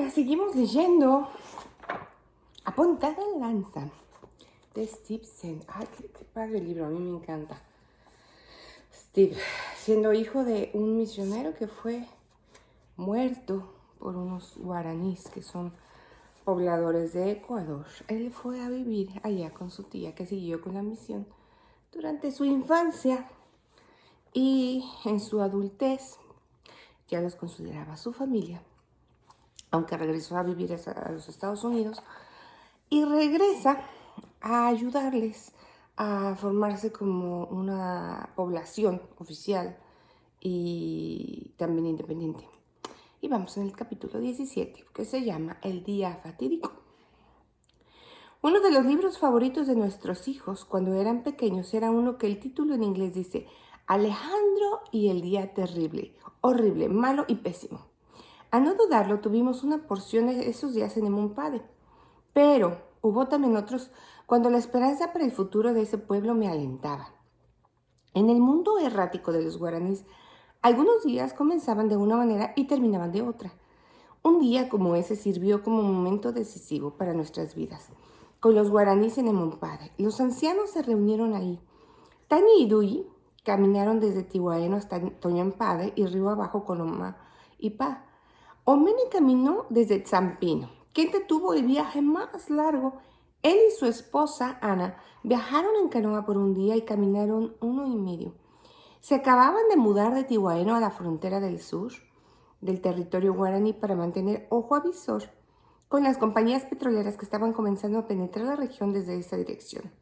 Hola, seguimos leyendo A Punta de Lanza de Steve Zen. Ay, qué padre libro, a mí me encanta. Steve, siendo hijo de un misionero que fue muerto por unos guaraníes que son pobladores de Ecuador, él fue a vivir allá con su tía que siguió con la misión durante su infancia y en su adultez ya los consideraba su familia, aunque regresó a vivir a los Estados Unidos y regresa a ayudarles a formarse como una población oficial y también independiente. Y vamos en el capítulo 17, que se llama El Día Fatídico. Uno de los libros favoritos de nuestros hijos cuando eran pequeños era uno que el título en inglés dice Alejandro y el Día Terrible, horrible, malo y pésimo. A no dudarlo, tuvimos una porción de esos días en Emumpade. Pero hubo también otros cuando la esperanza para el futuro de ese pueblo me alentaba. En el mundo errático de los guaraníes, algunos días comenzaban de una manera y terminaban de otra. Un día como ese sirvió como momento decisivo para nuestras vidas. Con los guaraníes en Emumpade, los ancianos se reunieron ahí. Tani y Dui caminaron desde Tihuaeno hasta Toñampade y río abajo con Oma y Pa. Omeni caminó desde Tzampino. Kenta tuvo el viaje más largo. Él y su esposa, Ana, viajaron en canoa por un día y caminaron 1 y medio. Se acababan de mudar de Tihuaeno a la frontera del sur del territorio guaraní para mantener ojo avisor con las compañías petroleras que estaban comenzando a penetrar la región desde esta dirección.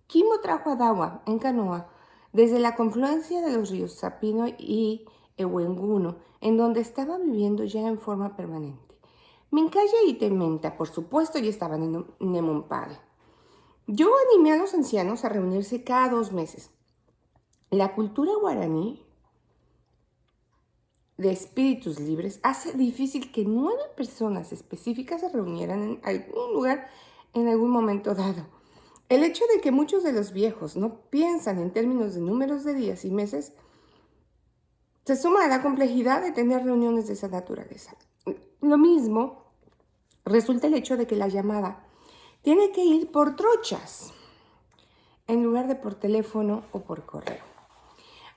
Kimbo trajo a Dawa en canoa desde la confluencia de los ríos Sapino y Ewenguno, en donde estaba viviendo ya en forma permanente. Mincaya y Tementa, por supuesto, ya estaban en Nemompade. Yo animé a los ancianos a reunirse cada 2 meses. La cultura guaraní de espíritus libres hace difícil que 9 personas específicas se reunieran en algún lugar en algún momento dado. El hecho de que muchos de los viejos no piensan en términos de números de días y meses se suma a la complejidad de tener reuniones de esa naturaleza. Lo mismo resulta el hecho de que la llamada tiene que ir por trochas en lugar de por teléfono o por correo.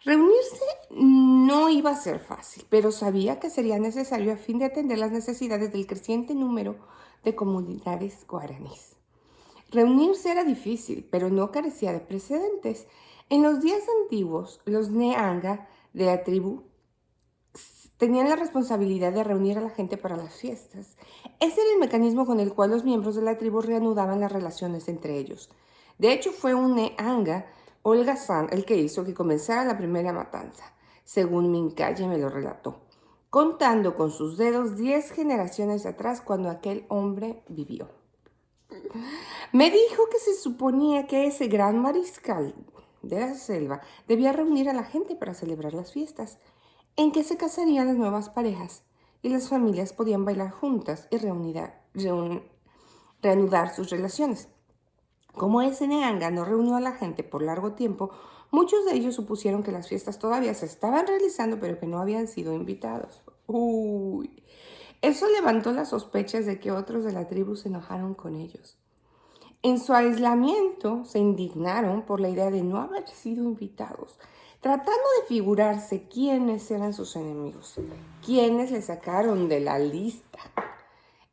Reunirse no iba a ser fácil, pero sabía que sería necesario a fin de atender las necesidades del creciente número de comunidades guaraníes. Reunirse era difícil, pero no carecía de precedentes. En los días antiguos, los Neanga de la tribu tenían la responsabilidad de reunir a la gente para las fiestas. Ese era el mecanismo con el cual los miembros de la tribu reanudaban las relaciones entre ellos. De hecho, fue un Neanga, Holgazán, el que hizo que comenzara la primera matanza, según Mincaye me lo relató, contando con sus dedos 10 generaciones atrás cuando aquel hombre vivió. Me dijo que se suponía que ese gran mariscal de la selva debía reunir a la gente para celebrar las fiestas, en que se casarían las nuevas parejas y las familias podían bailar juntas y reanudar sus relaciones. Como ese Neanga no reunió a la gente por largo tiempo, muchos de ellos supusieron que las fiestas todavía se estaban realizando, pero que no habían sido invitados. Uy, eso levantó las sospechas de que otros de la tribu se enojaron con ellos. En su aislamiento se indignaron por la idea de no haber sido invitados, tratando de figurarse quiénes eran sus enemigos, quiénes les sacaron de la lista.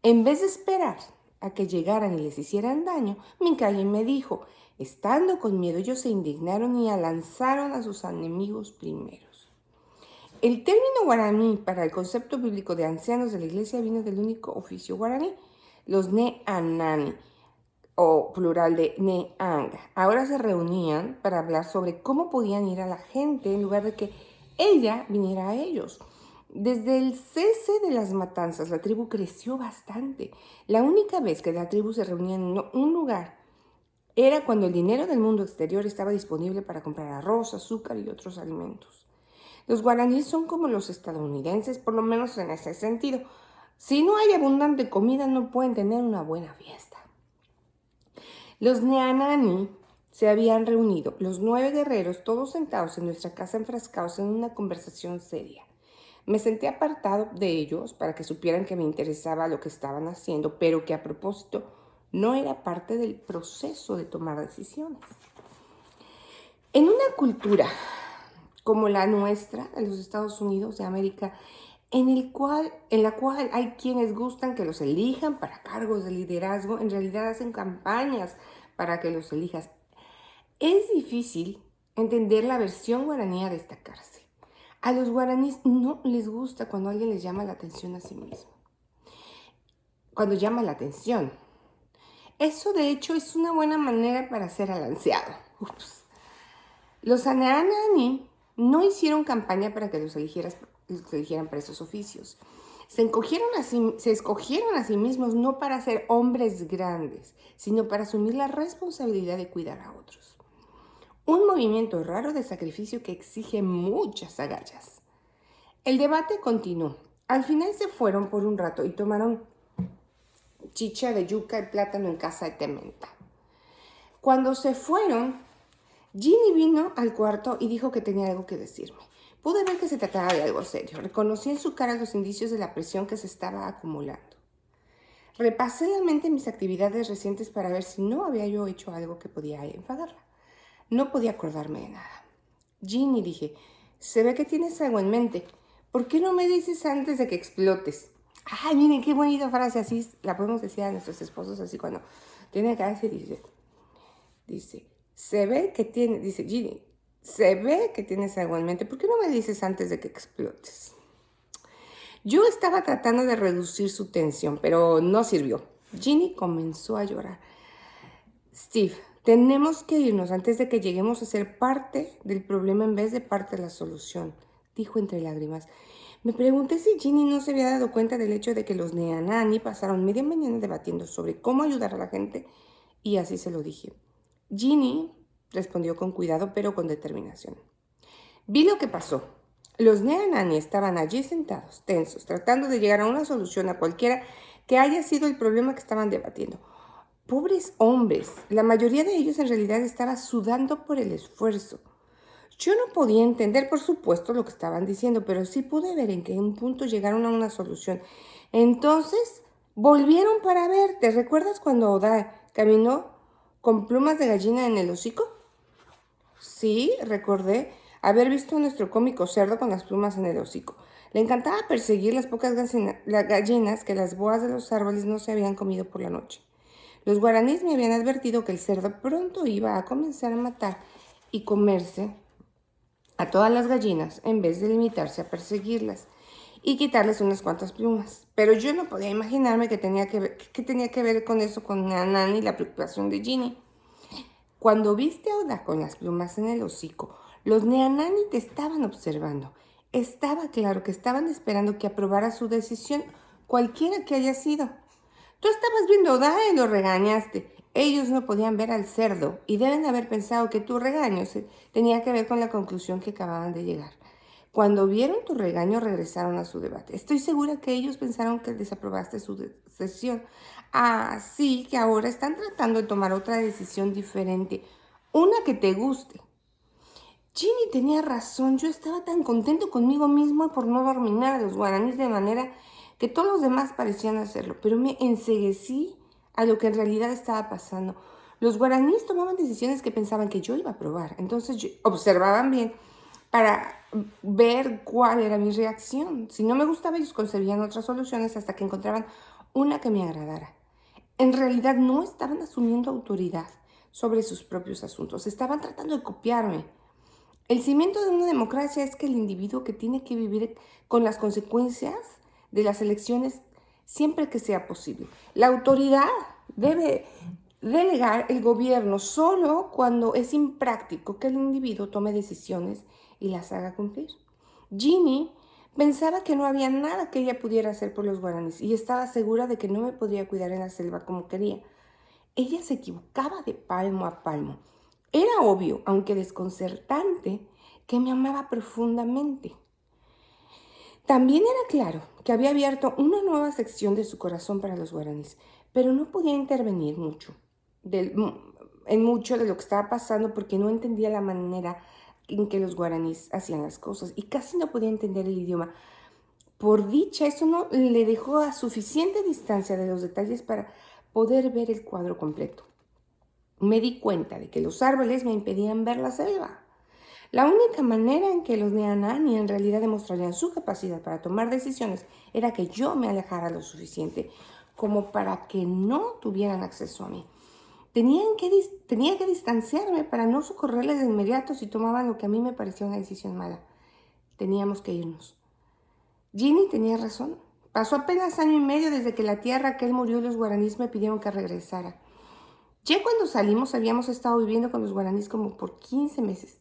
En vez de esperar a que llegaran y les hicieran daño, Mincaye me dijo, estando con miedo, ellos se indignaron y lanzaron a sus enemigos primeros. El término guaraní para el concepto bíblico de ancianos de la iglesia vino del único oficio guaraní, los neanani, o plural de Neanga. Ahora se reunían para hablar sobre cómo podían ir a la gente en lugar de que ella viniera a ellos. Desde el cese de las matanzas, la tribu creció bastante. La única vez que la tribu se reunía en un lugar era cuando el dinero del mundo exterior estaba disponible para comprar arroz, azúcar y otros alimentos. Los guaraníes son como los estadounidenses, por lo menos en ese sentido. Si no hay abundante comida, no pueden tener una buena fiesta. Los Neanani se habían reunido, los 9 guerreros, todos sentados en nuestra casa enfrascados en una conversación seria. Me senté apartado de ellos para que supieran que me interesaba lo que estaban haciendo, pero que a propósito no era parte del proceso de tomar decisiones. En una cultura como la nuestra, en los Estados Unidos de América, en la cual hay quienes gustan que los elijan para cargos de liderazgo, en realidad hacen campañas para que los elijas. Es difícil entender la versión guaraní a destacarse. A los guaraníes no les gusta cuando alguien les llama la atención a sí mismo. Cuando llama la atención. Eso de hecho es una buena manera para ser alanceado. Ups. Los Anaanani no hicieron campaña para que los eligieran para esos oficios. Se escogieron a sí mismos no para ser hombres grandes, sino para asumir la responsabilidad de cuidar a otros. Un movimiento raro de sacrificio que exige muchas agallas. El debate continuó. Al final se fueron por un rato y tomaron chicha de yuca y plátano en casa de Tementa. Cuando se fueron, Ginny vino al cuarto y dijo que tenía algo que decirme. Pude ver que se trataba de algo serio. Reconocí en su cara los indicios de la presión que se estaba acumulando. Repasé en la mente mis actividades recientes para ver si no había yo hecho algo que podía enfadarla. No podía acordarme de nada. Ginny, dije, se ve que tienes algo en mente. ¿Por qué no me dices antes de que explotes? Ay, miren, qué bonita frase, así la podemos decir a nuestros esposos, así cuando tiene que decir, dice, dice Ginny, se ve que tienes algo en mente. ¿Por qué no me dices antes de que explotes? Yo estaba tratando de reducir su tensión, pero no sirvió. Ginny comenzó a llorar. Steve, tenemos que irnos antes de que lleguemos a ser parte del problema en vez de parte de la solución, dijo entre lágrimas. Me pregunté si Ginny no se había dado cuenta del hecho de que los Neanani pasaron media mañana debatiendo sobre cómo ayudar a la gente, y así se lo dije. Ginny respondió con cuidado, pero con determinación. Vi lo que pasó. Los Neanani estaban allí sentados, tensos, tratando de llegar a una solución a cualquiera que haya sido el problema que estaban debatiendo. Pobres hombres, la mayoría de ellos en realidad estaba sudando por el esfuerzo. Yo no podía entender, por supuesto, lo que estaban diciendo, pero sí pude ver en qué un punto llegaron a una solución. Entonces, volvieron para ver. ¿Te recuerdas cuando Oda caminó con plumas de gallina en el hocico? Sí, recordé haber visto a nuestro cómico cerdo con las plumas en el hocico. Le encantaba perseguir las pocas gallinas que las boas de los árboles no se habían comido por la noche. Los guaraníes me habían advertido que el cerdo pronto iba a comenzar a matar y comerse a todas las gallinas en vez de limitarse a perseguirlas y quitarles unas cuantas plumas. Pero yo no podía imaginarme qué tenía que ver con eso, con Nanani y la preocupación de Ginny. Cuando viste a Oda con las plumas en el hocico, los Neanani te estaban observando. Estaba claro que estaban esperando que aprobara su decisión, cualquiera que haya sido. Tú estabas viendo a Oda y lo regañaste. Ellos no podían ver al cerdo y deben haber pensado que tu regaño tenía que ver con la conclusión que acababan de llegar. Cuando vieron tu regaño regresaron a su debate. Estoy segura que ellos pensaron que desaprobaste su decisión. Así que ahora están tratando de tomar otra decisión diferente, una que te guste. Ginny tenía razón, yo estaba tan contento conmigo mismo por no dominar a los guaraníes de manera que todos los demás parecían hacerlo, pero me enceguecí a lo que en realidad estaba pasando. Los guaraníes tomaban decisiones que pensaban que yo iba a aprobar, entonces observaban bien para ver cuál era mi reacción. Si no me gustaba, ellos concebían otras soluciones hasta que encontraban una que me agradara. En realidad no estaban asumiendo autoridad sobre sus propios asuntos, estaban tratando de copiarme. El cimiento de una democracia es que el individuo que tiene que vivir con las consecuencias de las elecciones siempre que sea posible. La autoridad debe delegar el gobierno solo cuando es impráctico que el individuo tome decisiones y las haga cumplir. Ginny pensaba que no había nada que ella pudiera hacer por los guaraníes y estaba segura de que no me podría cuidar en la selva como quería. Ella se equivocaba de palmo a palmo. Era obvio, aunque desconcertante, que me amaba profundamente. También era claro que había abierto una nueva sección de su corazón para los guaraníes, pero no podía intervenir en mucho de lo que estaba pasando porque no entendía la manera en que los guaraníes hacían las cosas y casi no podía entender el idioma. por dicha, eso no le dejó a suficiente distancia de los detalles para poder ver el cuadro completo. Me di cuenta de que los árboles me impedían ver la selva. La única manera en que los Neanani en realidad demostrarían su capacidad para tomar decisiones era que yo me alejara lo suficiente como para que no tuvieran acceso a mí. Tenía que distanciarme para no socorrerles de inmediato si tomaban lo que a mí me parecía una decisión mala. Teníamos que irnos. Ginny tenía razón. Pasó apenas año y medio desde que la tía Raquel murió y los guaraníes me pidieron que regresara. Ya cuando salimos habíamos estado viviendo con los guaraníes como por 15 meses.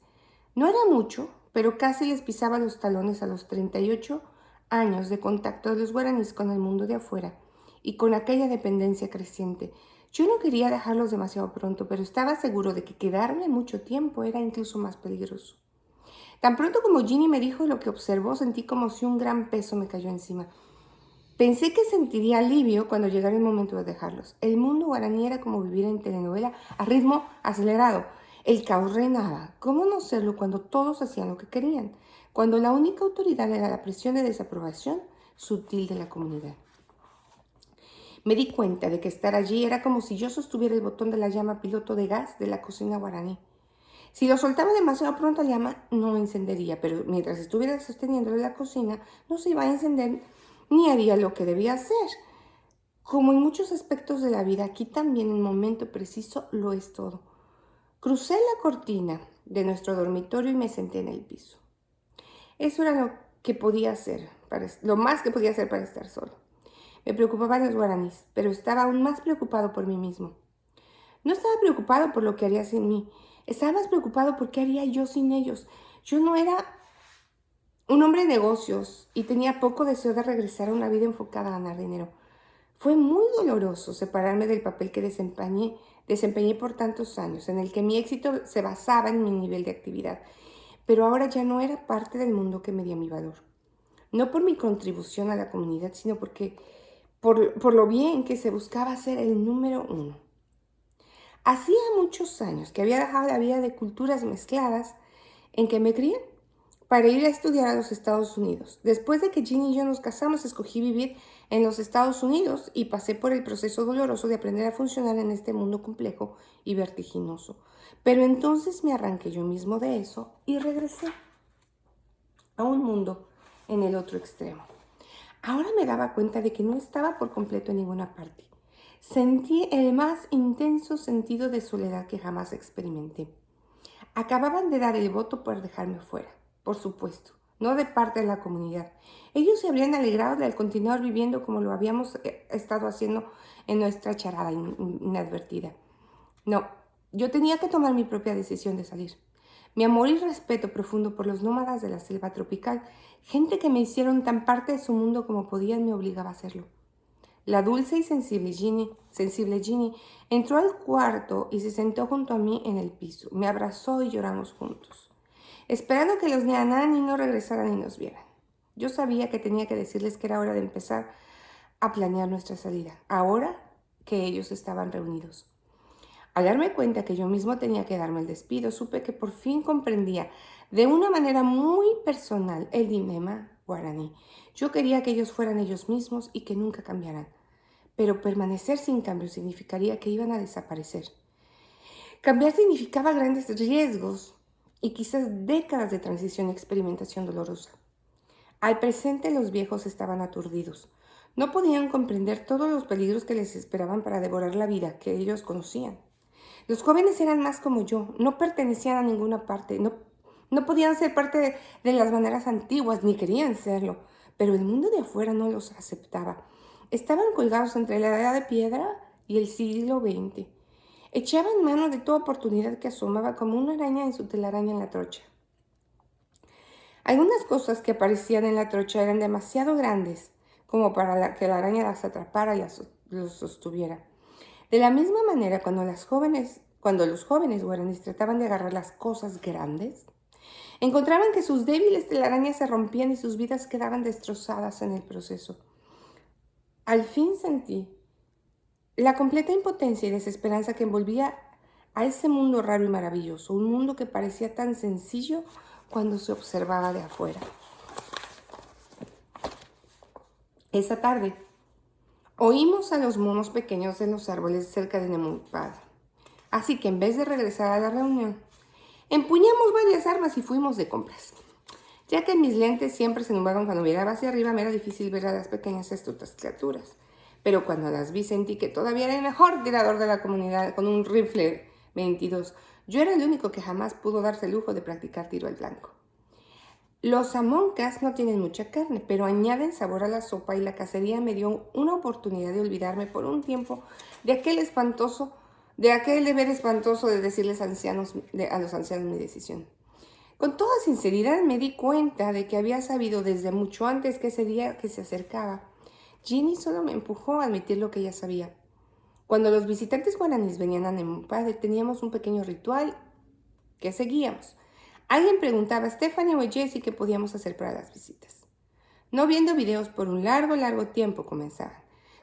No era mucho, pero casi les pisaba los talones a los 38 años de contacto de los guaraníes con el mundo de afuera y con aquella dependencia creciente. Yo no quería dejarlos demasiado pronto, pero estaba seguro de que quedarme mucho tiempo era incluso más peligroso. Tan pronto como Ginny me dijo lo que observó, sentí como si un gran peso me cayó encima. Pensé que sentiría alivio cuando llegara el momento de dejarlos. El mundo guaraní era como vivir en telenovela a ritmo acelerado. El caos reinaba. ¿Cómo no serlo cuando todos hacían lo que querían? Cuando la única autoridad era la presión de desaprobación sutil de la comunidad. Me di cuenta de que estar allí era como si yo sostuviera el botón de la llama piloto de gas de la cocina guaraní. Si lo soltaba demasiado pronto, la llama no encendería, pero mientras estuviera sosteniéndolo en la cocina, no se iba a encender ni haría lo que debía hacer. Como en muchos aspectos de la vida, aquí también el momento preciso lo es todo. Crucé la cortina de nuestro dormitorio y me senté en el piso. Eso era lo más que podía hacer para estar solo. Me preocupaban los guaraníes, pero estaba aún más preocupado por mí mismo. No estaba preocupado por lo que haría sin mí. Estaba más preocupado por qué haría yo sin ellos. Yo no era un hombre de negocios y tenía poco deseo de regresar a una vida enfocada a ganar dinero. Fue muy doloroso separarme del papel que desempeñé por tantos años, en el que mi éxito se basaba en mi nivel de actividad, pero ahora ya no era parte del mundo que medía mi valor. No por mi contribución a la comunidad, sino por lo bien que se buscaba ser el número uno. Hacía muchos años que había dejado la vida de culturas mezcladas en que me crié para ir a estudiar a los Estados Unidos. Después de que Ginny y yo nos casamos, escogí vivir en los Estados Unidos y pasé por el proceso doloroso de aprender a funcionar en este mundo complejo y vertiginoso. Pero entonces me arranqué yo mismo de eso y regresé a un mundo en el otro extremo. Ahora me daba cuenta de que no estaba por completo en ninguna parte. Sentí el más intenso sentido de soledad que jamás experimenté. Acababan de dar el voto por dejarme fuera, por supuesto, no de parte de la comunidad. Ellos se habrían alegrado de continuar viviendo como lo habíamos estado haciendo en nuestra charada inadvertida. No, yo tenía que tomar mi propia decisión de salir. Mi amor y respeto profundo por los nómadas de la selva tropical, gente que me hicieron tan parte de su mundo como podían, me obligaba a hacerlo. La dulce y sensible Ginny entró al cuarto y se sentó junto a mí en el piso. Me abrazó y lloramos juntos, esperando que los Neanani no regresaran y nos vieran. Yo sabía que tenía que decirles que era hora de empezar a planear nuestra salida, ahora que ellos estaban reunidos. Al darme cuenta que yo mismo tenía que darme el despido, supe que por fin comprendía de una manera muy personal el dilema guaraní. Yo quería que ellos fueran ellos mismos y que nunca cambiaran. Pero permanecer sin cambio significaría que iban a desaparecer. Cambiar significaba grandes riesgos y quizás décadas de transición y experimentación dolorosa. Al presente los viejos estaban aturdidos. No podían comprender todos los peligros que les esperaban para devorar la vida que ellos conocían. Los jóvenes eran más como yo, no pertenecían a ninguna parte, no podían ser parte de las maneras antiguas, ni querían serlo, pero el mundo de afuera no los aceptaba. Estaban colgados entre la edad de piedra y el siglo XX. Echaban mano de toda oportunidad que asomaba como una araña en su telaraña en la trocha. Algunas cosas que aparecían en la trocha eran demasiado grandes como para que la araña las atrapara y los sostuviera. De la misma manera, cuando los jóvenes guaraníes trataban de agarrar las cosas grandes, encontraban que sus débiles telarañas se rompían y sus vidas quedaban destrozadas en el proceso. Al fin sentí la completa impotencia y desesperanza que envolvía a ese mundo raro y maravilloso, un mundo que parecía tan sencillo cuando se observaba de afuera. Esa tarde oímos a los monos pequeños en los árboles cerca de Nemumpad. Así que en vez de regresar a la reunión, empuñamos varias armas y fuimos de compras. Ya que mis lentes siempre se nublaban cuando miraba hacia arriba, me era difícil ver a las pequeñas astutas criaturas. Pero cuando las vi sentí que todavía era el mejor tirador de la comunidad con un rifle 22. Yo era el único que jamás pudo darse el lujo de practicar tiro al blanco. Los amoncas no tienen mucha carne, pero añaden sabor a la sopa y la cacería me dio una oportunidad de olvidarme por un tiempo de aquel deber espantoso de decirles a los ancianos mi decisión. Con toda sinceridad me di cuenta de que había sabido desde mucho antes que ese día que se acercaba. Ginny solo me empujó a admitir lo que ya sabía. Cuando los visitantes guaraníes venían a Nemumpad, teníamos un pequeño ritual que seguíamos. Alguien preguntaba a Stephanie o a Jessie qué podíamos hacer para las visitas. No viendo videos por un largo tiempo, comenzaban.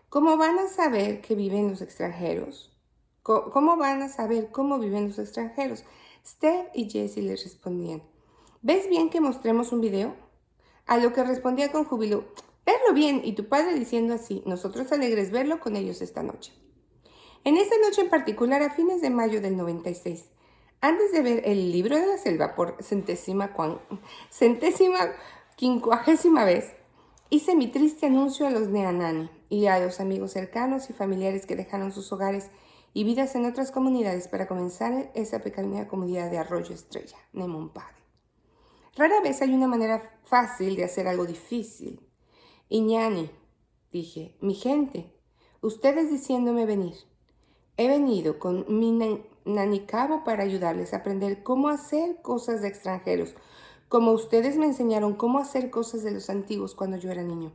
¿Cómo van a saber que viven los extranjeros? ¿Cómo van a saber cómo viven los extranjeros? Steph y Jessie les respondían. ¿Ves bien que mostremos un video? A lo que respondía con júbilo. Verlo bien, y tu padre diciendo así, nosotros alegres verlo con ellos esta noche. En esa noche en particular, a fines de mayo del 96, antes de ver El libro de la selva por centésima quincuagésima vez, hice mi triste anuncio a los Neanani y a los amigos cercanos y familiares que dejaron sus hogares y vidas en otras comunidades para comenzar esa pequeña comunidad de Arroyo Estrella, Nemumpad. Rara vez hay una manera fácil de hacer algo difícil. Iñani, dije, mi gente, ustedes diciéndome venir. He venido con mi nanicabo para ayudarles a aprender cómo hacer cosas de extranjeros, como ustedes me enseñaron cómo hacer cosas de los antiguos cuando yo era niño.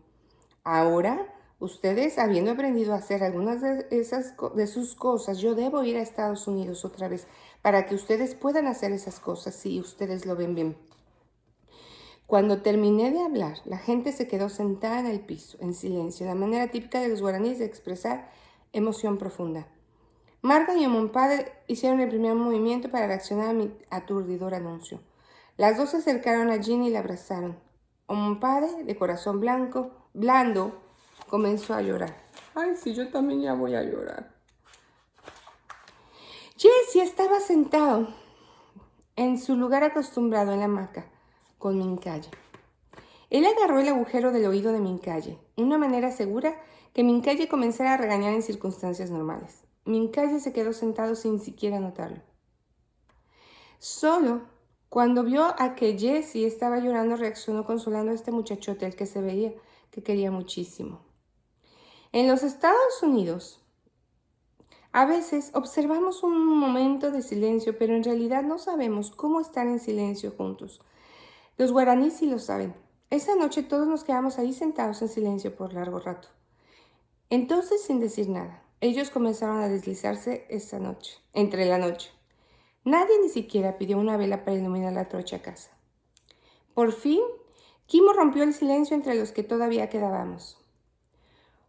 Ahora, ustedes, habiendo aprendido a hacer algunas de sus cosas, yo debo ir a Estados Unidos otra vez para que ustedes puedan hacer esas cosas si ustedes lo ven bien. Cuando terminé de hablar, la gente se quedó sentada en el piso, en silencio, la manera típica de los guaraníes de expresar emoción profunda. Marga y Omonpade hicieron el primer movimiento para reaccionar a mi aturdidor anuncio. Las dos se acercaron a Ginny y la abrazaron. Omonpade, de corazón blando, comenzó a llorar. Ay, sí, yo también ya voy a llorar. Jessie estaba sentado en su lugar acostumbrado en la hamaca con Mincaye. Él agarró el agujero del oído de Mincaye, una manera segura que Mincaye comenzara a regañar en circunstancias normales. Mincaye se quedó sentado sin siquiera notarlo. Solo cuando vio a que Jessie estaba llorando reaccionó consolando a este muchachote al que se veía que quería muchísimo. En los Estados Unidos, a veces observamos un momento de silencio, pero en realidad no sabemos cómo estar en silencio juntos. Los guaraníes sí lo saben. Esa noche todos nos quedamos ahí sentados en silencio por largo rato. Entonces, sin decir nada, ellos comenzaron a deslizarse entre la noche. Nadie ni siquiera pidió una vela para iluminar la trocha casa. Por fin, Kimo rompió el silencio entre los que todavía quedábamos.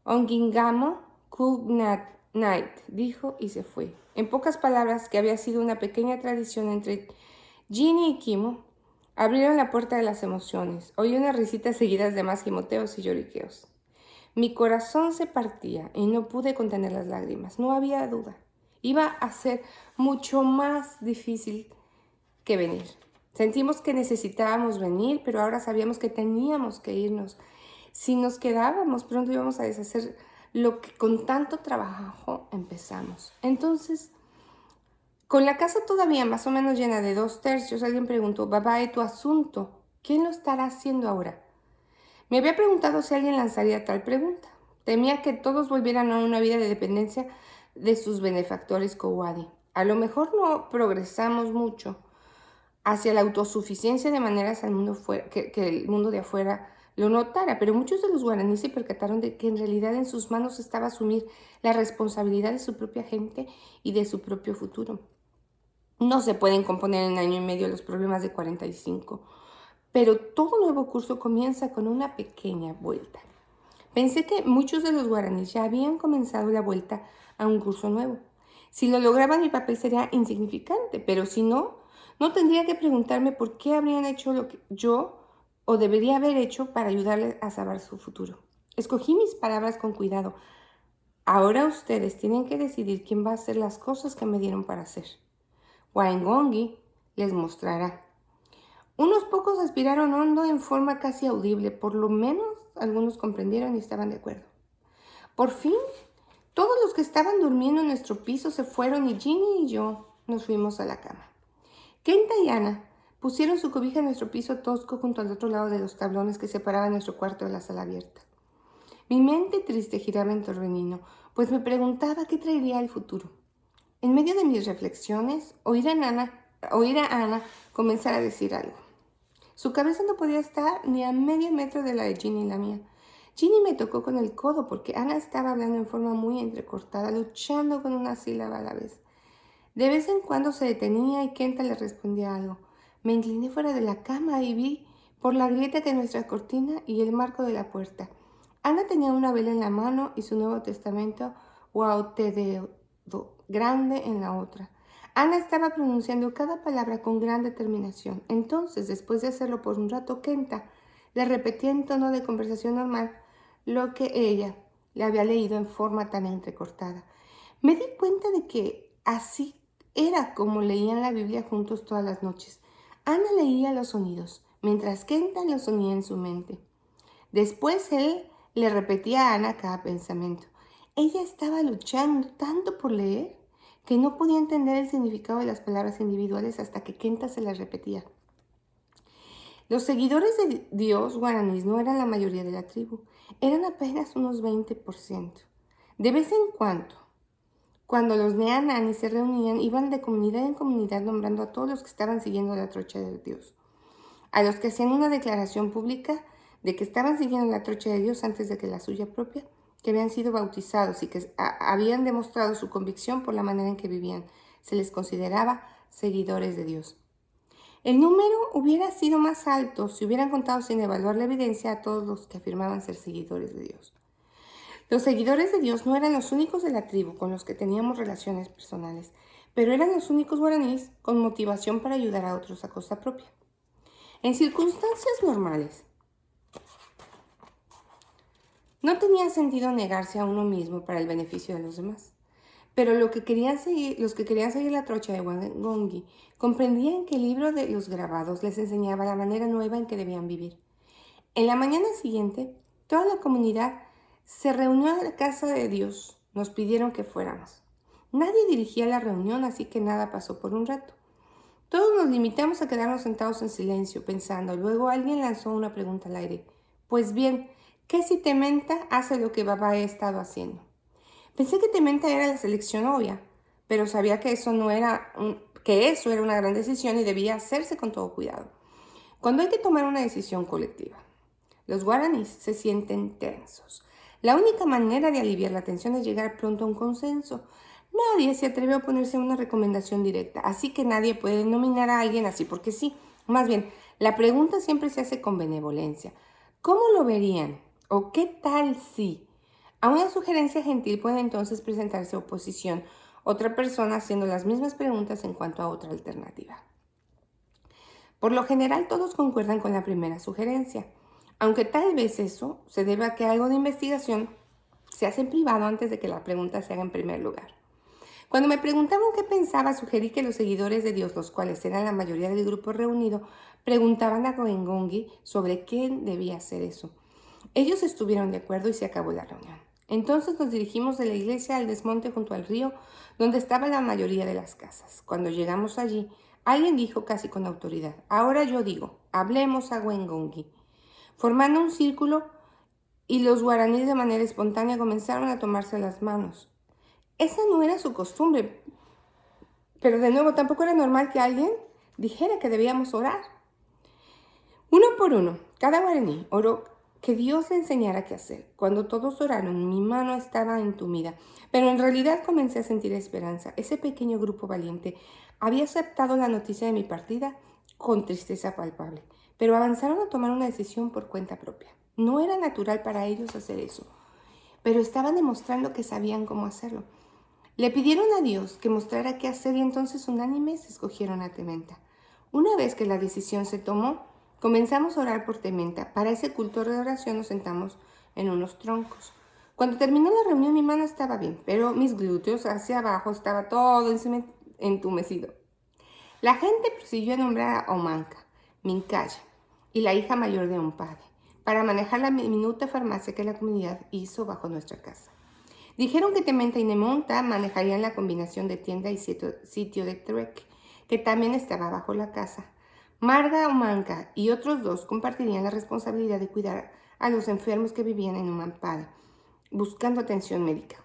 Ongingamo Kugnat Night, dijo y se fue. En pocas palabras, que había sido una pequeña tradición entre Ginny y Kimo, abrieron la puerta de las emociones. Oí unas risitas seguidas de más gimoteos y lloriqueos. Mi corazón se partía y no pude contener las lágrimas. No había duda. Iba a ser mucho más difícil que venir. Sentimos que necesitábamos venir, pero ahora sabíamos que teníamos que irnos. Si nos quedábamos, pronto íbamos a deshacer lo que con tanto trabajo empezamos. Entonces, con la casa todavía más o menos llena de 2/3, alguien preguntó, Babae, tu asunto, ¿quién lo estará haciendo ahora? Me había preguntado si alguien lanzaría tal pregunta. Temía que todos volvieran a una vida de dependencia de sus benefactores Kowadi. A lo mejor no progresamos mucho hacia la autosuficiencia de maneras que el mundo de afuera lo notara, pero muchos de los guaraníes se percataron de que en realidad en sus manos estaba asumir la responsabilidad de su propia gente y de su propio futuro. No se pueden componer en año y medio los problemas de 45. Pero todo nuevo curso comienza con una pequeña vuelta. Pensé que muchos de los guaraníes ya habían comenzado la vuelta a un curso nuevo. Si lo lograba, mi papel sería insignificante, pero si no, no tendría que preguntarme por qué habrían hecho lo que yo o debería haber hecho para ayudarles a salvar su futuro. Escogí mis palabras con cuidado. Ahora ustedes tienen que decidir quién va a hacer las cosas que me dieron para hacer. Waingongi les mostrará. Unos pocos aspiraron hondo en forma casi audible. Por lo menos algunos comprendieron y estaban de acuerdo. Por fin, todos los que estaban durmiendo en nuestro piso se fueron y Ginny y yo nos fuimos a la cama. Kenta y Ana pusieron su cobija en nuestro piso tosco junto al otro lado de los tablones que separaban nuestro cuarto de la sala abierta. Mi mente triste giraba en torbellino, pues me preguntaba qué traería el futuro. En medio de mis reflexiones, oír a Ana comenzar a decir algo. Su cabeza no podía estar ni a medio metro de la de Ginny y la mía. Ginny me tocó con el codo porque Ana estaba hablando en forma muy entrecortada, luchando con una sílaba a la vez. De vez en cuando se detenía y Kenta le respondía algo. Me incliné fuera de la cama y vi por la grieta de nuestra cortina y el marco de la puerta. Ana tenía una vela en la mano y su Nuevo Testamento Wautededo grande en la otra. Ana estaba pronunciando cada palabra con gran determinación. Entonces, después de hacerlo por un rato, Kenta le repetía en tono de conversación normal lo que ella le había leído en forma tan entrecortada. Me di cuenta de que así era como leían la Biblia juntos todas las noches. Ana leía los sonidos, mientras Kenta los unía en su mente. Después él le repetía a Ana cada pensamiento. Ella estaba luchando tanto por leer que no podía entender el significado de las palabras individuales hasta que Kenta se las repetía. Los seguidores de Dios guaraníes no eran la mayoría de la tribu, eran apenas unos 20%. De vez en cuando los Neanani se reunían, iban de comunidad en comunidad nombrando a todos los que estaban siguiendo la trocha de Dios. A los que hacían una declaración pública de que estaban siguiendo la trocha de Dios antes de que la suya propia, que habían sido bautizados y que habían demostrado su convicción por la manera en que vivían. Se les consideraba seguidores de Dios. El número hubiera sido más alto si hubieran contado sin evaluar la evidencia a todos los que afirmaban ser seguidores de Dios. Los seguidores de Dios no eran los únicos de la tribu con los que teníamos relaciones personales, pero eran los únicos guaraníes con motivación para ayudar a otros a costa propia. En circunstancias normales, no tenía sentido negarse a uno mismo para el beneficio de los demás. Pero los que querían seguir la trocha de Waingongi comprendían que el libro de los grabados les enseñaba la manera nueva en que debían vivir. En la mañana siguiente, toda la comunidad se reunió a la casa de Dios. Nos pidieron que fuéramos. Nadie dirigía la reunión, así que nada pasó por un rato. Todos nos limitamos a quedarnos sentados en silencio, pensando. Luego alguien lanzó una pregunta al aire. Pues bien, ¿qué si Tementa hace lo que Baba ha estado haciendo? Pensé que Tementa era la selección obvia, pero sabía que eso era una gran decisión y debía hacerse con todo cuidado. Cuando hay que tomar una decisión colectiva, los guaraníes se sienten tensos. La única manera de aliviar la tensión es llegar pronto a un consenso. Nadie se atreve a oponerse a una recomendación directa, así que nadie puede nominar a alguien así porque sí. Más bien, la pregunta siempre se hace con benevolencia. ¿Cómo lo verían? ¿O qué tal si? A una sugerencia gentil puede entonces presentarse oposición, otra persona haciendo las mismas preguntas en cuanto a otra alternativa. Por lo general todos concuerdan con la primera sugerencia, aunque tal vez eso se debe a que algo de investigación se hace en privado antes de que la pregunta se haga en primer lugar. Cuando me preguntaban qué pensaba, sugerí que los seguidores de Dios, los cuales eran la mayoría del grupo reunido, preguntaban a Waingongi sobre quién debía hacer eso. Ellos estuvieron de acuerdo y se acabó la reunión. Entonces nos dirigimos de la iglesia al desmonte junto al río, donde estaba la mayoría de las casas. Cuando llegamos allí, alguien dijo casi con autoridad: ahora yo digo, hablemos a Waingongi. Formando un círculo, y los guaraníes de manera espontánea comenzaron a tomarse las manos. Esa no era su costumbre, pero de nuevo tampoco era normal que alguien dijera que debíamos orar. Uno por uno, cada guaraní oró que Dios le enseñara qué hacer. Cuando todos oraron, mi mano estaba entumida, pero en realidad comencé a sentir esperanza. Ese pequeño grupo valiente había aceptado la noticia de mi partida con tristeza palpable, pero avanzaron a tomar una decisión por cuenta propia. No era natural para ellos hacer eso, pero estaban demostrando que sabían cómo hacerlo. Le pidieron a Dios que mostrara qué hacer y entonces unánimes escogieron a Tementa. Una vez que la decisión se tomó, comenzamos a orar por Tementa. Para ese culto de oración nos sentamos en unos troncos. Cuando terminó la reunión mi mano estaba bien, pero mis glúteos hacia abajo estaba todo entumecido. La gente prosiguió a nombrar a Omanka, Minkaya, y la hija mayor de Ompade, para manejar la diminuta farmacia que la comunidad hizo bajo nuestra casa. Dijeron que Tementa y Nemonta manejarían la combinación de tienda y sitio de trueque, que también estaba bajo la casa. Marga Omanka y otros dos compartirían la responsabilidad de cuidar a los enfermos que vivían en Omanpade, buscando atención médica.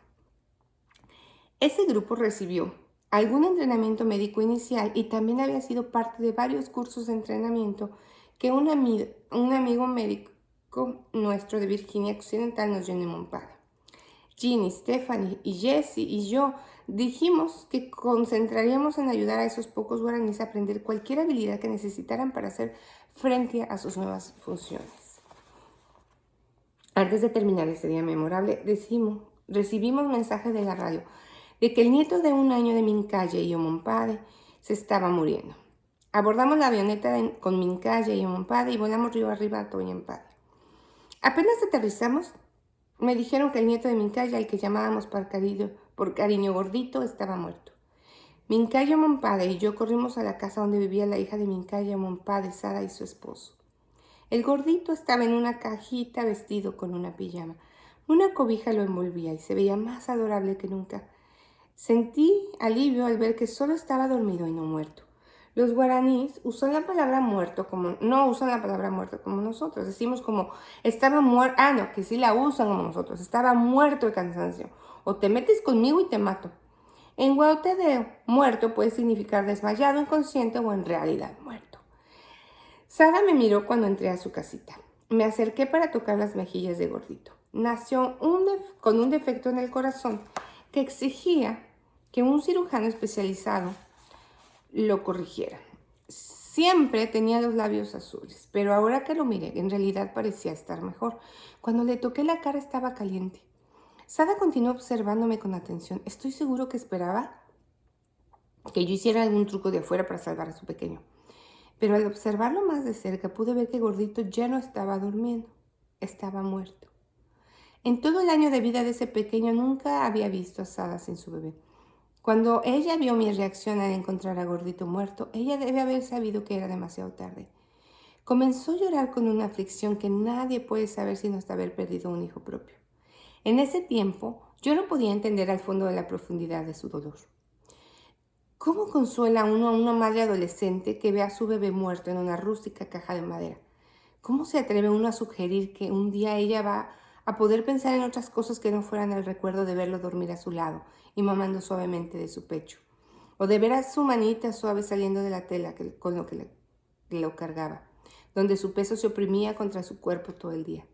Ese grupo recibió algún entrenamiento médico inicial y también había sido parte de varios cursos de entrenamiento que un amigo médico nuestro de Virginia Occidental nos dio en Omanpade. Ginny, Stephanie y Jessie y yo dijimos que concentraríamos en ayudar a esos pocos guaraníes a aprender cualquier habilidad que necesitaran para hacer frente a sus nuevas funciones. Antes de terminar ese día memorable, recibimos mensaje de la radio de que el nieto de 1 año de Minkaya y Omanpade se estaba muriendo. Abordamos la avioneta con Minkaya y Omanpade y volamos río arriba a Toñampade. Apenas aterrizamos, me dijeron que el nieto de Minkaya, al que llamábamos por cariño Gordito, estaba muerto. Minkaya Omanpade y yo corrimos a la casa donde vivía la hija de Minkaya Omanpade, Sada, y su esposo. El Gordito estaba en una cajita vestido con una pijama. Una cobija lo envolvía y se veía más adorable que nunca. Sentí alivio al ver que solo estaba dormido y no muerto. Los guaraníes no usan la palabra muerto como nosotros. Decimos como estaba muerto. No, que sí la usan como nosotros. Estaba muerto de cansancio. O te metes conmigo y te mato. En guautedeo, muerto puede significar desmayado, inconsciente o en realidad muerto. Sada me miró cuando entré a su casita. Me acerqué para tocar las mejillas de Gordito. Nació con un defecto en el corazón que exigía que un cirujano especializado lo corrigiera. Siempre tenía los labios azules, pero ahora que lo miré, en realidad parecía estar mejor. Cuando le toqué la cara estaba caliente. Sada continuó observándome con atención. Estoy seguro que esperaba que yo hiciera algún truco de afuera para salvar a su pequeño. Pero al observarlo más de cerca pude ver que Gordito ya no estaba durmiendo, estaba muerto. En todo el año de vida de ese pequeño nunca había visto a Sada sin su bebé. Cuando ella vio mi reacción al encontrar a Gordito muerto, ella debe haber sabido que era demasiado tarde. Comenzó a llorar con una aflicción que nadie puede saber sino hasta haber perdido un hijo propio. En ese tiempo, yo no podía entender al fondo de la profundidad de su dolor. ¿Cómo consuela uno a una madre adolescente que ve a su bebé muerto en una rústica caja de madera? ¿Cómo se atreve uno a sugerir que un día ella va a poder pensar en otras cosas que no fueran el recuerdo de verlo dormir a su lado y mamando suavemente de su pecho? O de ver a su manita suave saliendo de la tela con lo que lo cargaba, donde su peso se oprimía contra su cuerpo todo el día.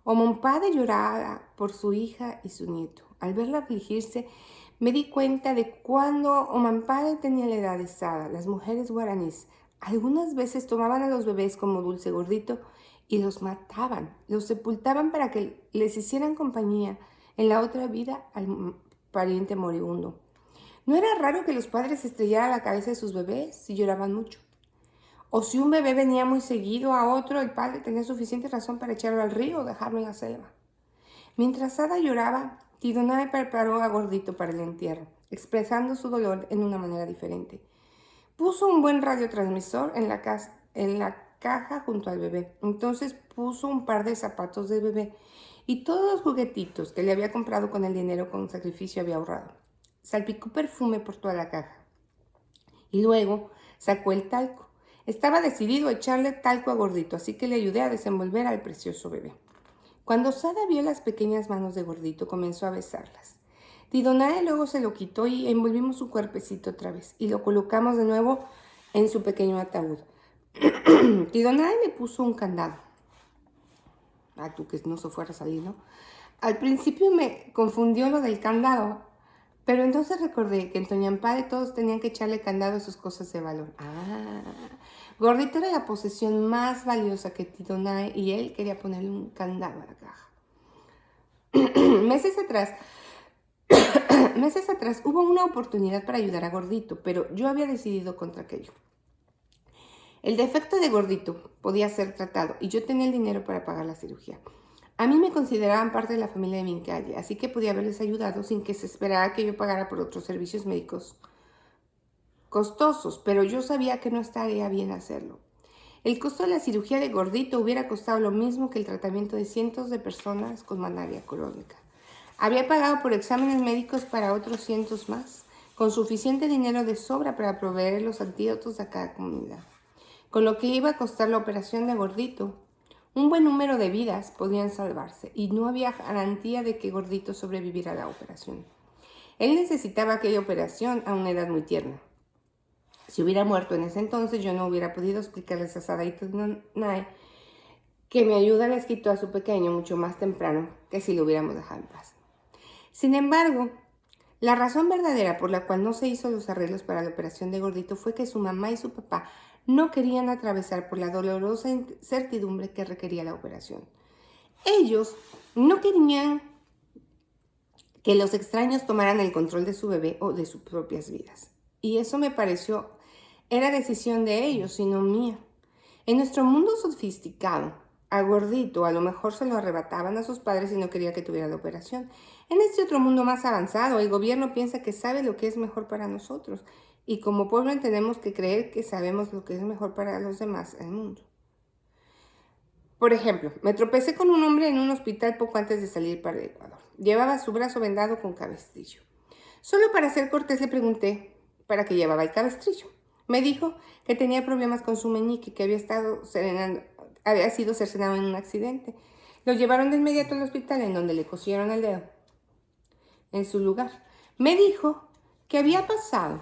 Omanpade lloraba por su hija y su nieto. Al verla afligirse, me di cuenta de cuando Omanpade tenía la edad de Sada. Las mujeres guaraníes algunas veces tomaban a los bebés como dulce Gordito y los mataban, los sepultaban para que les hicieran compañía en la otra vida al pariente moribundo. No era raro que los padres estrellaran la cabeza de sus bebés si lloraban mucho. O si un bebé venía muy seguido a otro, el padre tenía suficiente razón para echarlo al río o dejarlo en la selva. Mientras Sada lloraba, Tidonae preparó a Gordito para el entierro, expresando su dolor en una manera diferente. Puso un buen radiotransmisor en la caja junto al bebé. Entonces puso un par de zapatos de bebé y todos los juguetitos que le había comprado con el dinero con sacrificio había ahorrado. Salpicó perfume por toda la caja. Y luego sacó el talco. Estaba decidido a echarle talco a Gordito, así que le ayudé a desenvolver al precioso bebé. Cuando Sada vio las pequeñas manos de Gordito, comenzó a besarlas. Tidonae luego se lo quitó y envolvimos su cuerpecito otra vez y lo colocamos de nuevo en su pequeño ataúd. Tidonae le puso un candado. Tú que no se fuera a salir, ¿no? Al principio me confundió lo del candado, pero entonces recordé que en Toñampade todos tenían que echarle candado a sus cosas de valor. Gordito era la posesión más valiosa que Tidonae y él quería ponerle un candado a la caja. Meses atrás hubo una oportunidad para ayudar a Gordito, pero yo había decidido contra aquello. El defecto de Gordito podía ser tratado y yo tenía el dinero para pagar la cirugía. A mí me consideraban parte de la familia de Mincaye, así que podía haberles ayudado sin que se esperara que yo pagara por otros servicios médicos costosos, pero yo sabía que no estaría bien hacerlo. El costo de la cirugía de Gordito hubiera costado lo mismo que el tratamiento de cientos de personas con malaria crónica. Había pagado por exámenes médicos para otros cientos más, con suficiente dinero de sobra para proveer los antídotos a cada comunidad. Con lo que iba a costar la operación de Gordito, un buen número de vidas podían salvarse y no había garantía de que Gordito sobreviviera a la operación. Él necesitaba aquella operación a una edad muy tierna. Si hubiera muerto en ese entonces, yo no hubiera podido explicarles a Sara y Tunay que mi ayuda les quitó a su pequeño mucho más temprano que si lo hubiéramos dejado en paz. Sin embargo, la razón verdadera por la cual no se hizo los arreglos para la operación de Gordito fue que su mamá y su papá no querían atravesar por la dolorosa incertidumbre que requería la operación. Ellos no querían que los extraños tomaran el control de su bebé o de sus propias vidas. Y eso me pareció, era decisión de ellos y no mía. En nuestro mundo sofisticado, a Gordito a lo mejor se lo arrebataban a sus padres y no quería que tuviera la operación. En este otro mundo más avanzado, el gobierno piensa que sabe lo que es mejor para nosotros y como pueblo tenemos que creer que sabemos lo que es mejor para los demás en el mundo. Por ejemplo, me tropecé con un hombre en un hospital poco antes de salir para el Ecuador. Llevaba su brazo vendado con cabestrillo. Solo para ser cortés le pregunté para qué llevaba el cabestrillo. Me dijo que tenía problemas con su meñique, que había sido cercenado en un accidente. Lo llevaron de inmediato al hospital en donde le cosieron el dedo en su lugar. Me dijo que había pasado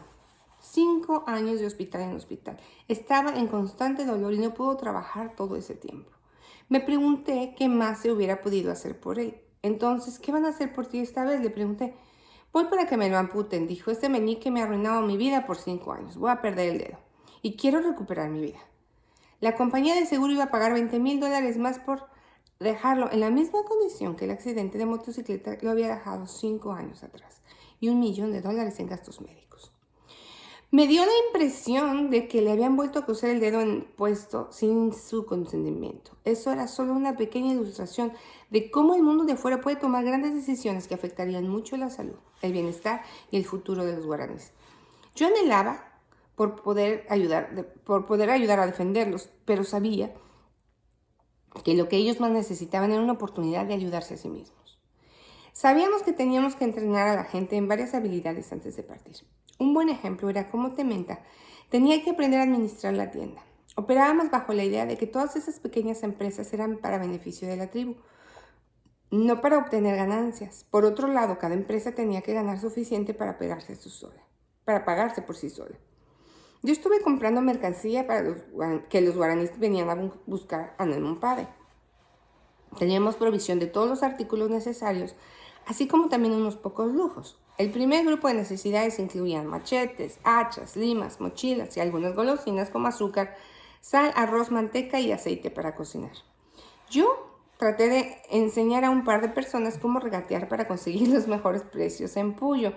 5 años de hospital en hospital. Estaba en constante dolor y no pudo trabajar todo ese tiempo. Me pregunté qué más se hubiera podido hacer por él. Entonces, ¿qué van a hacer por ti esta vez? Le pregunté. Voy para que me lo amputen, dijo. Este meñique me ha arruinado mi vida por 5 años. Voy a perder el dedo. Y quiero recuperar mi vida. La compañía de seguro iba a pagar $20,000 más por dejarlo en la misma condición que el accidente de motocicleta lo había dejado 5 años atrás. Y $1,000,000 en gastos médicos. Me dio la impresión de que le habían vuelto a coser el dedo en puesto sin su consentimiento. Eso era solo una pequeña ilustración de cómo el mundo de afuera puede tomar grandes decisiones que afectarían mucho la salud, el bienestar y el futuro de los guaraníes. Yo anhelaba por poder ayudar a defenderlos, pero sabía que lo que ellos más necesitaban era una oportunidad de ayudarse a sí mismos. Sabíamos que teníamos que entrenar a la gente en varias habilidades antes de partir. Un buen ejemplo era cómo Tementa tenía que aprender a administrar la tienda. Operábamos bajo la idea de que todas esas pequeñas empresas eran para beneficio de la tribu, no para obtener ganancias. Por otro lado, cada empresa tenía que ganar suficiente para pagarse por sí sola. Yo estuve comprando mercancía que los guaraníes venían a buscar a Nelmumpade. Teníamos provisión de todos los artículos necesarios, así como también unos pocos lujos. El primer grupo de necesidades incluían machetes, hachas, limas, mochilas y algunas golosinas como azúcar, sal, arroz, manteca y aceite para cocinar. Yo traté de enseñar a un par de personas cómo regatear para conseguir los mejores precios en Puyo,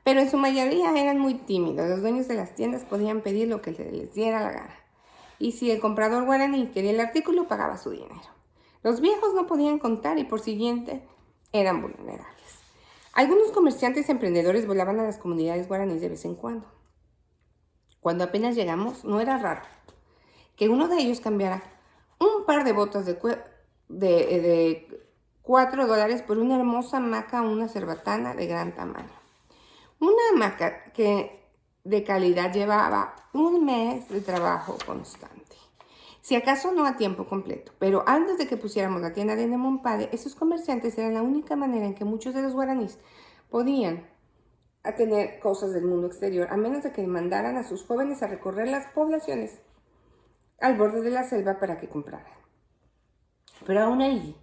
pero en su mayoría eran muy tímidos. Los dueños de las tiendas podían pedir lo que les diera la gana. Y si el comprador guaraní quería el artículo, pagaba su dinero. Los viejos no podían contar y por siguiente eran vulnerables. Algunos comerciantes y emprendedores volaban a las comunidades guaraníes de vez en cuando. Cuando apenas llegamos, no era raro que uno de ellos cambiara un par de botas de $4 por una hermosa hamaca o una cerbatana de gran tamaño. Una hamaca que de calidad llevaba un mes de trabajo constante. Si acaso no a tiempo completo, pero antes de que pusiéramos la tienda de Nelmumpade, esos comerciantes eran la única manera en que muchos de los guaraníes podían tener cosas del mundo exterior, a menos de que mandaran a sus jóvenes a recorrer las poblaciones al borde de la selva para que compraran. Pero aún allí,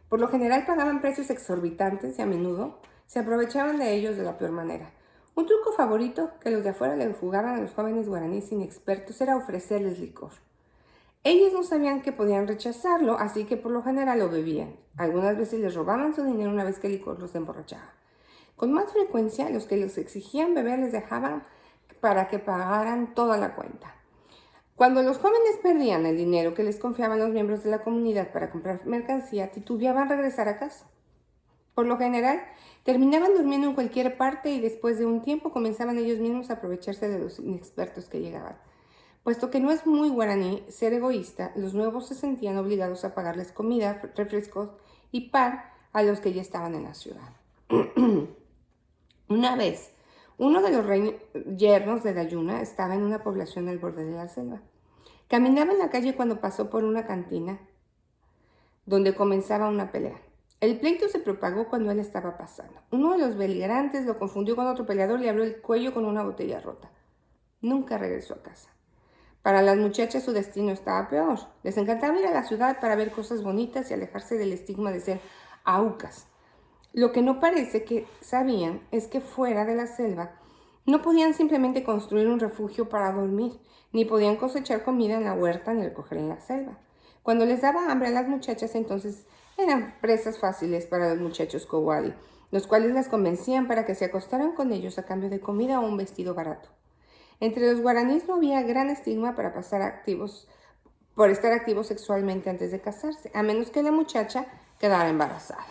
por lo general pagaban precios exorbitantes y a menudo se aprovechaban de ellos de la peor manera. Un truco favorito que los de afuera le jugaban a los jóvenes guaraníes inexpertos era ofrecerles licor. Ellos no sabían que podían rechazarlo, así que por lo general lo bebían. Algunas veces les robaban su dinero una vez que el licor los emborrachaba. Con más frecuencia, los que les exigían beber les dejaban para que pagaran toda la cuenta. Cuando los jóvenes perdían el dinero que les confiaban los miembros de la comunidad para comprar mercancía, titubeaban regresar a casa. Por lo general, terminaban durmiendo en cualquier parte y después de un tiempo comenzaban ellos mismos a aprovecharse de los inexpertos que llegaban. Puesto que no es muy guaraní ser egoísta, los nuevos se sentían obligados a pagarles comida, refrescos y pan a los que ya estaban en la ciudad. Una vez, uno de los yernos de Dayuna estaba en una población al borde de la selva. Caminaba en la calle cuando pasó por una cantina donde comenzaba una pelea. El pleito se propagó cuando él estaba pasando. Uno de los beligerantes lo confundió con otro peleador y le abrió el cuello con una botella rota. Nunca regresó a casa. Para las muchachas su destino estaba peor. Les encantaba ir a la ciudad para ver cosas bonitas y alejarse del estigma de ser aucas. Lo que no parece que sabían es que fuera de la selva no podían simplemente construir un refugio para dormir, ni podían cosechar comida en la huerta ni recoger en la selva. Cuando les daba hambre a las muchachas, entonces eran presas fáciles para los muchachos Kowadi, los cuales las convencían para que se acostaran con ellos a cambio de comida o un vestido barato. Entre los guaraníes no había gran estigma por estar activos sexualmente antes de casarse, a menos que la muchacha quedara embarazada.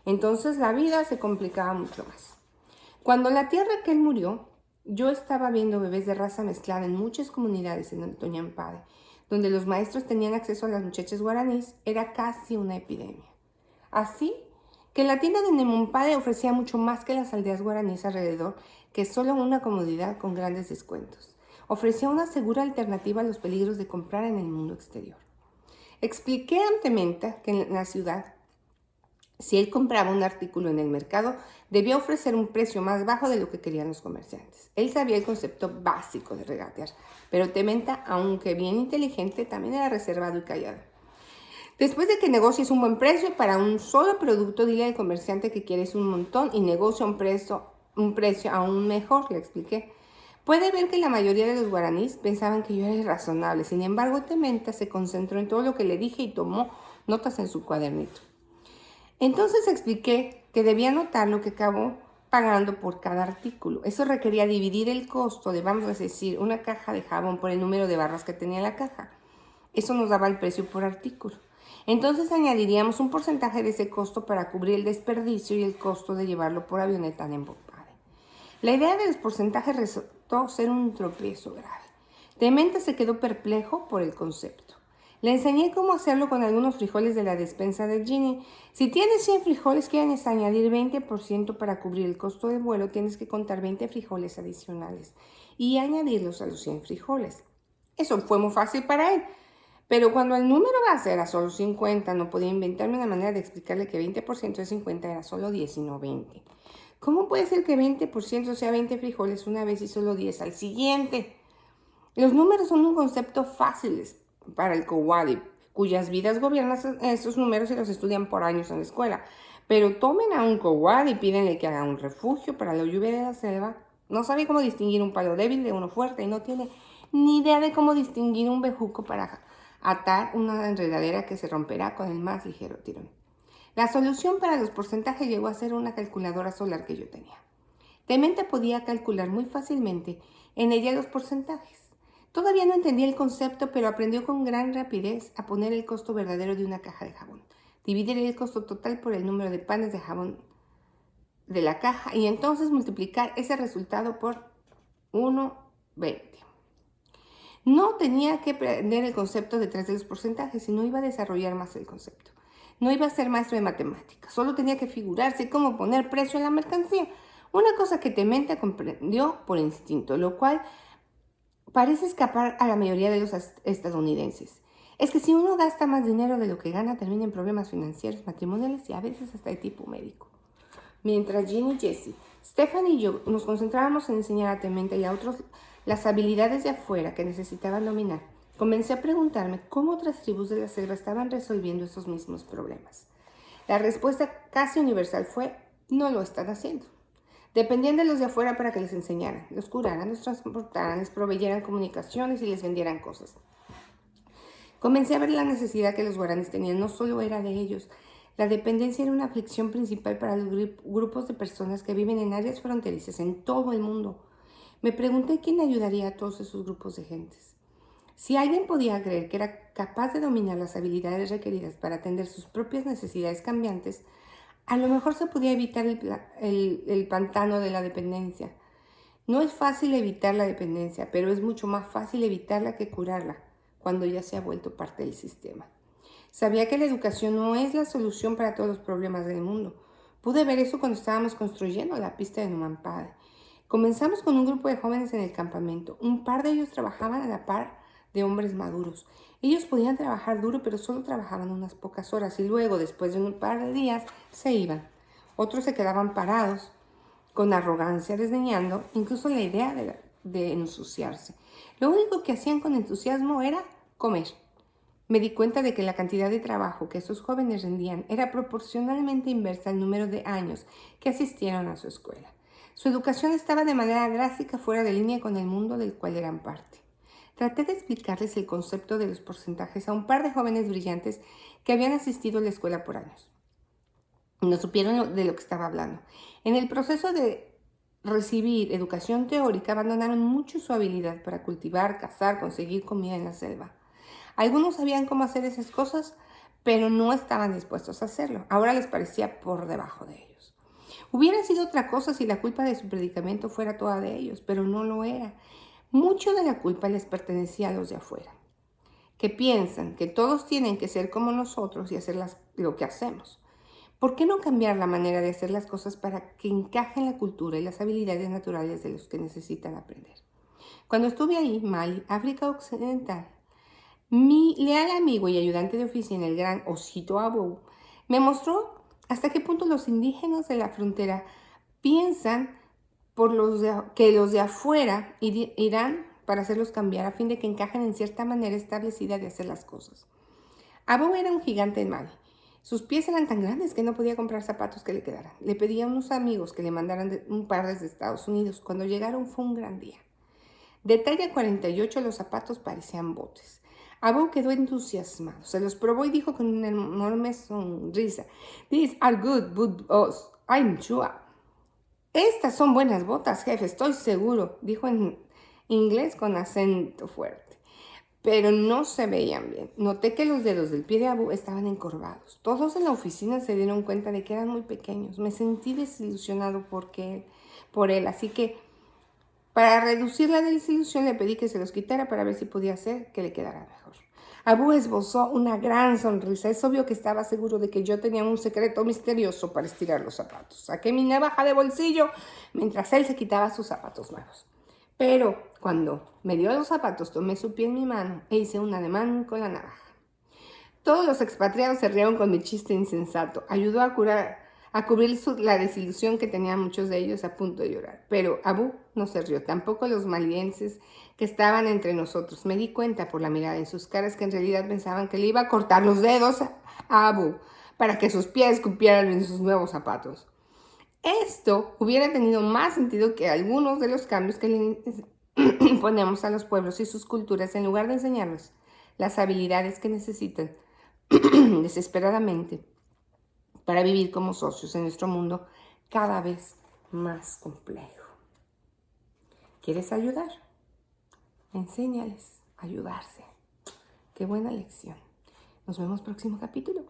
Entonces la vida se complicaba mucho más. Cuando la tía Raquel murió, yo estaba viendo bebés de raza mezclada en muchas comunidades en el Toñampade, donde los maestros tenían acceso a las muchachas guaraníes. Era casi una epidemia. Así que la tienda de Nemumpade ofrecía mucho más que las aldeas guaraníes alrededor, que solo una comodidad con grandes descuentos. Ofrecía una segura alternativa a los peligros de comprar en el mundo exterior. Expliqué ante Menta que en la ciudad, si él compraba un artículo en el mercado, debía ofrecer un precio más bajo de lo que querían los comerciantes. Él sabía el concepto básico de regatear, pero Tementa, aunque bien inteligente, también era reservado y callado. Después de que negocies un buen precio para un solo producto, dile al comerciante que quieres un montón y negocia un precio aún mejor, le expliqué. Puede ver que la mayoría de los guaraníes pensaban que yo era irrazonable. Sin embargo, Tementa se concentró en todo lo que le dije y tomó notas en su cuadernito. Entonces expliqué que debía anotar lo que acabó pagando por cada artículo. Eso requería dividir el costo de, vamos a decir, una caja de jabón por el número de barras que tenía la caja. Eso nos daba el precio por artículo. Entonces añadiríamos un porcentaje de ese costo para cubrir el desperdicio y el costo de llevarlo por avioneta en Nemumpade. La idea de los porcentajes resultó ser un tropiezo grave. Tementa se quedó perplejo por el concepto. Le enseñé cómo hacerlo con algunos frijoles de la despensa de Ginny. Si tienes 100 frijoles, quieres añadir 20% para cubrir el costo del vuelo, tienes que contar 20 frijoles adicionales y añadirlos a los 100 frijoles. Eso fue muy fácil para él. Pero cuando el número base era solo 50, no podía inventarme una manera de explicarle que 20% de 50 era solo 10 y no 20. ¿Cómo puede ser que 20% sea 20 frijoles una vez y solo 10 al siguiente? Los números son un concepto fácil para el Kowadi, cuyas vidas gobiernan esos números y los estudian por años en la escuela. Pero tomen a un Kowadi y pídenle que haga un refugio para la lluvia de la selva. No sabe cómo distinguir un palo débil de uno fuerte y no tiene ni idea de cómo distinguir un bejuco para atar una enredadera que se romperá con el más ligero tirón. La solución para los porcentajes llegó a ser una calculadora solar que yo tenía. Tementa podía calcular muy fácilmente en ella los porcentajes. Todavía no entendía el concepto, pero aprendió con gran rapidez a poner el costo verdadero de una caja de jabón, dividir el costo total por el número de panes de jabón de la caja y entonces multiplicar ese resultado por 1,20. No tenía que aprender el concepto detrás de los porcentajes, sino iba a desarrollar más el concepto. No iba a ser maestro de matemáticas, solo tenía que figurarse cómo poner precio en la mercancía. Una cosa que Tementa comprendió por instinto, lo cual parece escapar a la mayoría de los estadounidenses. Es que si uno gasta más dinero de lo que gana, termina en problemas financieros, matrimoniales y a veces hasta de tipo médico. Mientras Ginny, Jessie, Stephanie y yo nos concentrábamos en enseñar a Tementa y a otros las habilidades de afuera que necesitaban dominar, comencé a preguntarme cómo otras tribus de la selva estaban resolviendo esos mismos problemas. La respuesta casi universal fue: no lo están haciendo. Dependían de los de afuera para que les enseñaran, los curaran, los transportaran, les proveyeran comunicaciones y les vendieran cosas. Comencé a ver la necesidad que los guaraníes tenían. No solo era de ellos. La dependencia era una aflicción principal para los grupos de personas que viven en áreas fronterizas en todo el mundo. Me pregunté quién ayudaría a todos esos grupos de gentes. Si alguien podía creer que era capaz de dominar las habilidades requeridas para atender sus propias necesidades cambiantes, a lo mejor se podía evitar el pantano de la dependencia. No es fácil evitar la dependencia, pero es mucho más fácil evitarla que curarla cuando ya se ha vuelto parte del sistema. Sabía que la educación no es la solución para todos los problemas del mundo. Pude ver eso cuando estábamos construyendo la pista de Numampade. Comenzamos con un grupo de jóvenes en el campamento. Un par de ellos trabajaban a la par de hombres maduros. Ellos podían trabajar duro, pero solo trabajaban unas pocas horas y luego, después de un par de días, se iban. Otros se quedaban parados, con arrogancia, desdeñando incluso la idea de ensuciarse. Lo único que hacían con entusiasmo era comer. Me di cuenta de que la cantidad de trabajo que esos jóvenes rendían era proporcionalmente inversa al número de años que asistieron a su escuela. Su educación estaba de manera drástica fuera de línea con el mundo del cual eran parte. Traté de explicarles el concepto de los porcentajes a un par de jóvenes brillantes que habían asistido a la escuela por años. No supieron de lo que estaba hablando. En el proceso de recibir educación teórica, abandonaron mucho su habilidad para cultivar, cazar, conseguir comida en la selva. Algunos sabían cómo hacer esas cosas, pero no estaban dispuestos a hacerlo. Ahora les parecía por debajo de ellos. Hubiera sido otra cosa si la culpa de su predicamento fuera toda de ellos, pero no lo era. Mucho de la culpa les pertenecía a los de afuera, que piensan que todos tienen que ser como nosotros y hacer lo que hacemos. ¿Por qué no cambiar la manera de hacer las cosas para que encajen la cultura y las habilidades naturales de los que necesitan aprender? Cuando estuve ahí, Mali, África Occidental, mi leal amigo y ayudante de oficina, el gran Osito Abou, me mostró hasta qué punto los indígenas de la frontera piensan que los de afuera irán para hacerlos cambiar a fin de que encajen en cierta manera establecida de hacer las cosas. Abou era un gigante en Mali. Sus pies eran tan grandes que no podía comprar zapatos que le quedaran. Le pedí a unos amigos que le mandaran un par desde Estados Unidos. Cuando llegaron fue un gran día. De talla 48 los zapatos parecían botes. Abou quedó entusiasmado. Se los probó y dijo con una enorme sonrisa: "These are good boots, I'm sure." Estas son buenas botas, jefe, estoy seguro, dijo en inglés con acento fuerte. Pero no se veían bien. Noté que los dedos del pie de Abou estaban encorvados. Todos en la oficina se dieron cuenta de que eran muy pequeños. Me sentí desilusionado por él, así que para reducir la desilusión le pedí que se los quitara para ver si podía hacer que le quedara mejor. Abou esbozó una gran sonrisa. Es obvio que estaba seguro de que yo tenía un secreto misterioso para estirar los zapatos. Saqué mi navaja de bolsillo mientras él se quitaba sus zapatos nuevos. Pero cuando me dio los zapatos, tomé su pie en mi mano e hice un ademán con la navaja. Todos los expatriados se rieron con mi chiste insensato. Ayudó a cubrir la desilusión que tenían muchos de ellos a punto de llorar. Pero Abou no se rió, tampoco los malienses que estaban entre nosotros. Me di cuenta por la mirada en sus caras que en realidad pensaban que le iba a cortar los dedos a Abou para que sus pies cupieran en sus nuevos zapatos. Esto hubiera tenido más sentido que algunos de los cambios que le imponemos a los pueblos y sus culturas en lugar de enseñarles las habilidades que necesitan desesperadamente para vivir como socios en nuestro mundo cada vez más complejo. ¿Quieres ayudar? Enséñales a ayudarse. Qué buena lección. Nos vemos próximo capítulo.